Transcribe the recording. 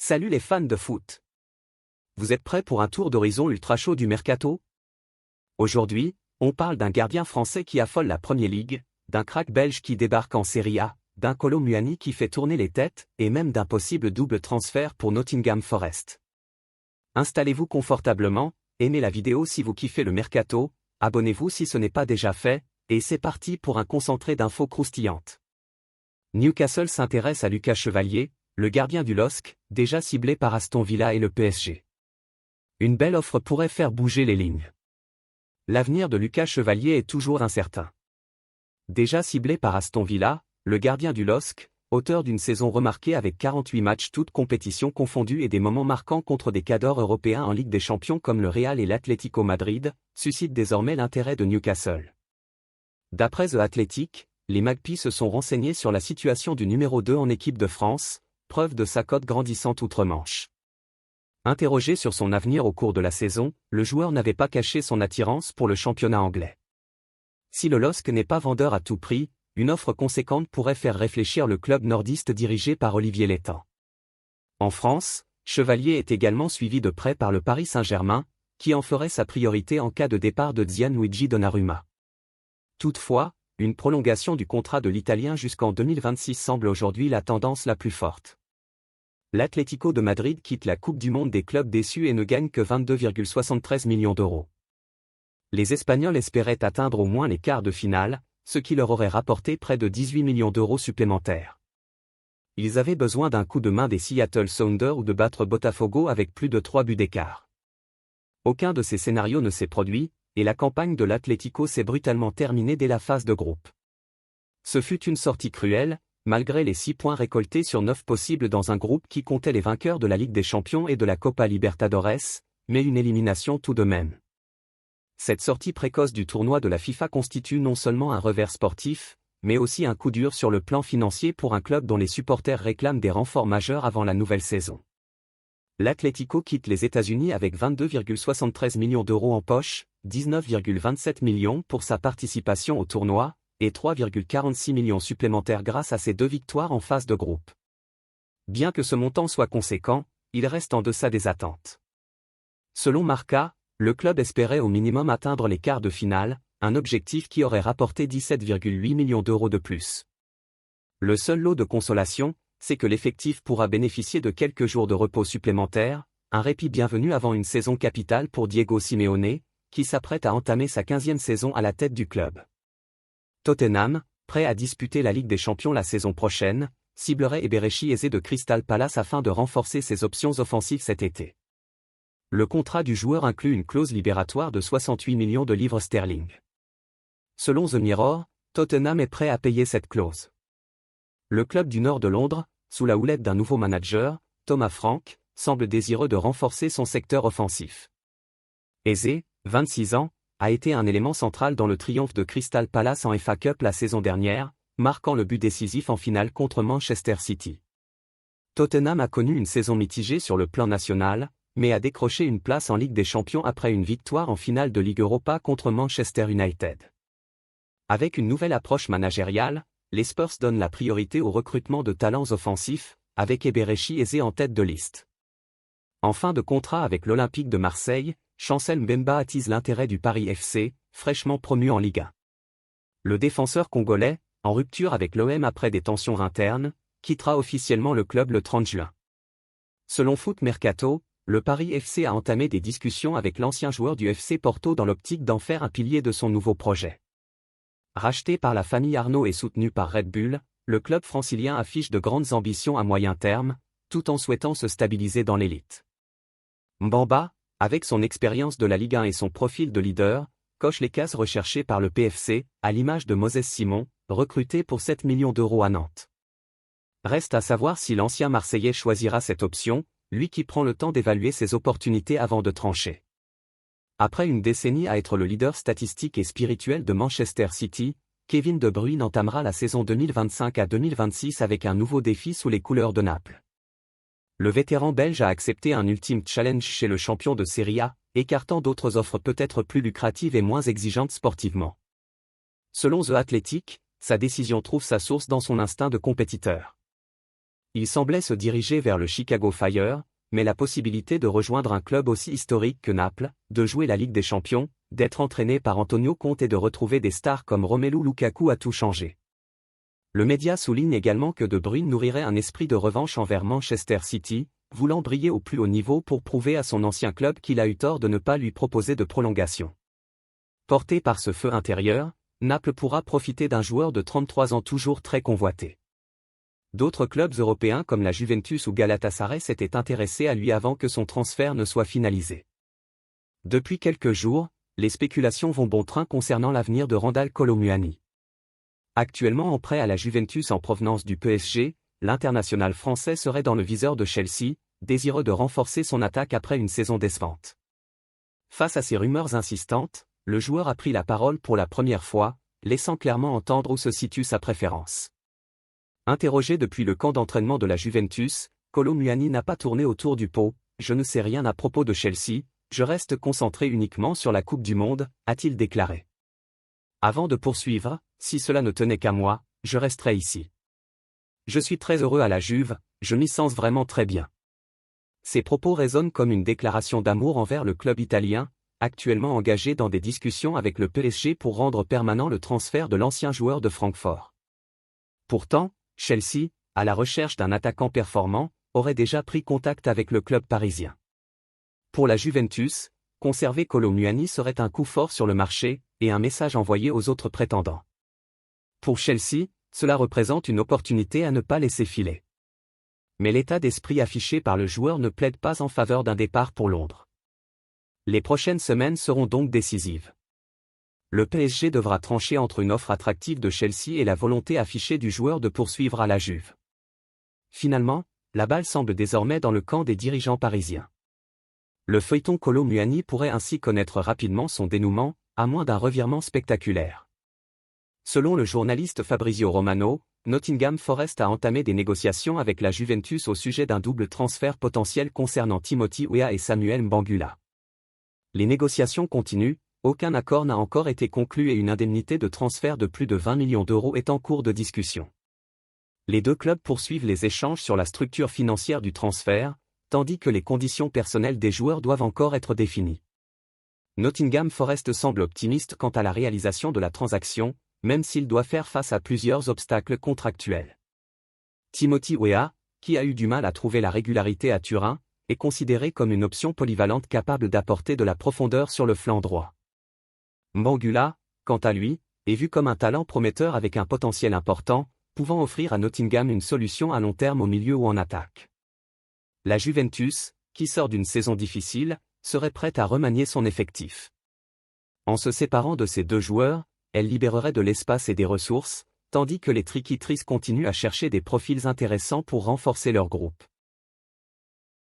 Salut les fans de foot. Vous êtes prêts pour un tour d'horizon ultra chaud du mercato? Aujourd'hui, on parle d'un gardien français qui affole la Premier League, d'un crack belge qui débarque en Serie A, d'un Kolo Muani qui fait tourner les têtes, et même d'un possible double transfert pour Nottingham Forest. Installez-vous confortablement, aimez la vidéo si vous kiffez le mercato, abonnez-vous si ce n'est pas déjà fait, et c'est parti pour un concentré d'infos croustillantes. Newcastle s'intéresse à Lucas Chevalier, le gardien du LOSC, déjà ciblé par Aston Villa et le PSG. Une belle offre pourrait faire bouger les lignes. L'avenir de Lucas Chevalier est toujours incertain. Déjà ciblé par Aston Villa, le gardien du LOSC, auteur d'une saison remarquée avec 48 matchs toutes compétitions confondues et des moments marquants contre des cadors européens en Ligue des Champions comme le Real et l'Atlético Madrid, suscite désormais l'intérêt de Newcastle. D'après The Athletic, les Magpies se sont renseignés sur la situation du numéro 2 en équipe de France, preuve de sa cote grandissante outre-Manche. Interrogé sur son avenir au cours de la saison, le joueur n'avait pas caché son attirance pour le championnat anglais. Si le LOSC n'est pas vendeur à tout prix, une offre conséquente pourrait faire réfléchir le club nordiste dirigé par Olivier Létang. En France, Chevalier est également suivi de près par le Paris Saint-Germain, qui en ferait sa priorité en cas de départ de Gianluigi Donnarumma. Toutefois, une prolongation du contrat de l'Italien jusqu'en 2026 semble aujourd'hui la tendance la plus forte. L'Atlético de Madrid quitte la Coupe du Monde des clubs déçus et ne gagne que 22,73 millions d'euros. Les Espagnols espéraient atteindre au moins les quarts de finale, ce qui leur aurait rapporté près de 18 millions d'euros supplémentaires. Ils avaient besoin d'un coup de main des Seattle Sounders ou de battre Botafogo avec plus de 3 buts d'écart. Aucun de ces scénarios ne s'est produit, et la campagne de l'Atlético s'est brutalement terminée dès la phase de groupe. Ce fut une sortie cruelle, malgré les 6 points récoltés sur 9 possibles dans un groupe qui comptait les vainqueurs de la Ligue des Champions et de la Copa Libertadores, mais une élimination tout de même. Cette sortie précoce du tournoi de la FIFA constitue non seulement un revers sportif, mais aussi un coup dur sur le plan financier pour un club dont les supporters réclament des renforts majeurs avant la nouvelle saison. L'Atlético quitte les États-Unis avec 22,73 millions d'euros en poche, 19,27 millions pour sa participation au tournoi, et 3,46 millions supplémentaires grâce à ses 2 victoires en phase de groupe. Bien que ce montant soit conséquent, il reste en deçà des attentes. Selon Marca, le club espérait au minimum atteindre les quarts de finale, un objectif qui aurait rapporté 17,8 millions d'euros de plus. Le seul lot de consolation, c'est que l'effectif pourra bénéficier de quelques jours de repos supplémentaires, un répit bienvenu avant une saison capitale pour Diego Simeone, qui s'apprête à entamer sa 15e saison à la tête du club. Tottenham, prêt à disputer la Ligue des Champions la saison prochaine, ciblerait Eberechi Eze de Crystal Palace afin de renforcer ses options offensives cet été. Le contrat du joueur inclut une clause libératoire de 68 millions de livres sterling. Selon The Mirror, Tottenham est prêt à payer cette clause. Le club du nord de Londres, sous la houlette d'un nouveau manager, Thomas Frank, semble désireux de renforcer son secteur offensif. Eze, 26 ans, a été un élément central dans le triomphe de Crystal Palace en FA Cup la saison dernière, marquant le but décisif en finale contre Manchester City. Tottenham a connu une saison mitigée sur le plan national, mais a décroché une place en Ligue des Champions après une victoire en finale de Ligue Europa contre Manchester United. Avec une nouvelle approche managériale, les Spurs donnent la priorité au recrutement de talents offensifs, avec Eberechi Eze en tête de liste. En fin de contrat avec l'Olympique de Marseille, Chancel Mbemba attise l'intérêt du Paris FC, fraîchement promu en Ligue 1. Le défenseur congolais, en rupture avec l'OM après des tensions internes, quittera officiellement le club le 30 juin. Selon Foot Mercato, le Paris FC a entamé des discussions avec l'ancien joueur du FC Porto dans l'optique d'en faire un pilier de son nouveau projet. Racheté par la famille Arnaud et soutenu par Red Bull, le club francilien affiche de grandes ambitions à moyen terme, tout en souhaitant se stabiliser dans l'élite. Mbemba, avec son expérience de la Ligue 1 et son profil de leader, coche les cases recherchées par le PFC, à l'image de Moses Simon, recruté pour 7 millions d'euros à Nantes. Reste à savoir si l'ancien Marseillais choisira cette option, lui qui prend le temps d'évaluer ses opportunités avant de trancher. Après une décennie à être le leader statistique et spirituel de Manchester City, Kevin De Bruyne entamera la saison 2025 à 2026 avec un nouveau défi sous les couleurs de Naples. Le vétéran belge a accepté un ultime challenge chez le champion de Serie A, écartant d'autres offres peut-être plus lucratives et moins exigeantes sportivement. Selon The Athletic, sa décision trouve sa source dans son instinct de compétiteur. Il semblait se diriger vers le Chicago Fire, mais la possibilité de rejoindre un club aussi historique que Naples, de jouer la Ligue des Champions, d'être entraîné par Antonio Conte et de retrouver des stars comme Romelu Lukaku a tout changé. Le média souligne également que De Bruyne nourrirait un esprit de revanche envers Manchester City, voulant briller au plus haut niveau pour prouver à son ancien club qu'il a eu tort de ne pas lui proposer de prolongation. Porté par ce feu intérieur, Naples pourra profiter d'un joueur de 33 ans toujours très convoité. D'autres clubs européens comme la Juventus ou Galatasaray s'étaient intéressés à lui avant que son transfert ne soit finalisé. Depuis quelques jours, les spéculations vont bon train concernant l'avenir de Randal Kolo Muani. Actuellement en prêt à la Juventus en provenance du PSG, l'international français serait dans le viseur de Chelsea, désireux de renforcer son attaque après une saison décevante. Face à ces rumeurs insistantes, le joueur a pris la parole pour la première fois, laissant clairement entendre où se situe sa préférence. Interrogé depuis le camp d'entraînement de la Juventus, Kolo Muani n'a pas tourné autour du pot. « Je ne sais rien à propos de Chelsea, je reste concentré uniquement sur la Coupe du Monde », a-t-il déclaré. Avant de poursuivre, « Si cela ne tenait qu'à moi, je resterais ici. Je suis très heureux à la Juve, je m'y sens vraiment très bien. » Ces propos résonnent comme une déclaration d'amour envers le club italien, actuellement engagé dans des discussions avec le PSG pour rendre permanent le transfert de l'ancien joueur de Francfort. Pourtant, Chelsea, à la recherche d'un attaquant performant, aurait déjà pris contact avec le club parisien. Pour la Juventus, conserver Kolo Muani serait un coup fort sur le marché, et un message envoyé aux autres prétendants. Pour Chelsea, cela représente une opportunité à ne pas laisser filer. Mais l'état d'esprit affiché par le joueur ne plaide pas en faveur d'un départ pour Londres. Les prochaines semaines seront donc décisives. Le PSG devra trancher entre une offre attractive de Chelsea et la volonté affichée du joueur de poursuivre à la Juve. Finalement, la balle semble désormais dans le camp des dirigeants parisiens. Le feuilleton Kolo Muani pourrait ainsi connaître rapidement son dénouement, à moins d'un revirement spectaculaire. Selon le journaliste Fabrizio Romano, Nottingham Forest a entamé des négociations avec la Juventus au sujet d'un double transfert potentiel concernant Timothy Weah et Samuel Mbangula. Les négociations continuent, aucun accord n'a encore été conclu et une indemnité de transfert de plus de 20 millions d'euros est en cours de discussion. Les deux clubs poursuivent les échanges sur la structure financière du transfert, tandis que les conditions personnelles des joueurs doivent encore être définies. Nottingham Forest semble optimiste quant à la réalisation de la transaction, même s'il doit faire face à plusieurs obstacles contractuels. Timothy Weah, qui a eu du mal à trouver la régularité à Turin, est considéré comme une option polyvalente capable d'apporter de la profondeur sur le flanc droit. Mbangula, quant à lui, est vu comme un talent prometteur avec un potentiel important, pouvant offrir à Nottingham une solution à long terme au milieu ou en attaque. La Juventus, qui sort d'une saison difficile, serait prête à remanier son effectif. En se séparant de ces deux joueurs, elle libérerait de l'espace et des ressources, tandis que les Triquitris continuent à chercher des profils intéressants pour renforcer leur groupe.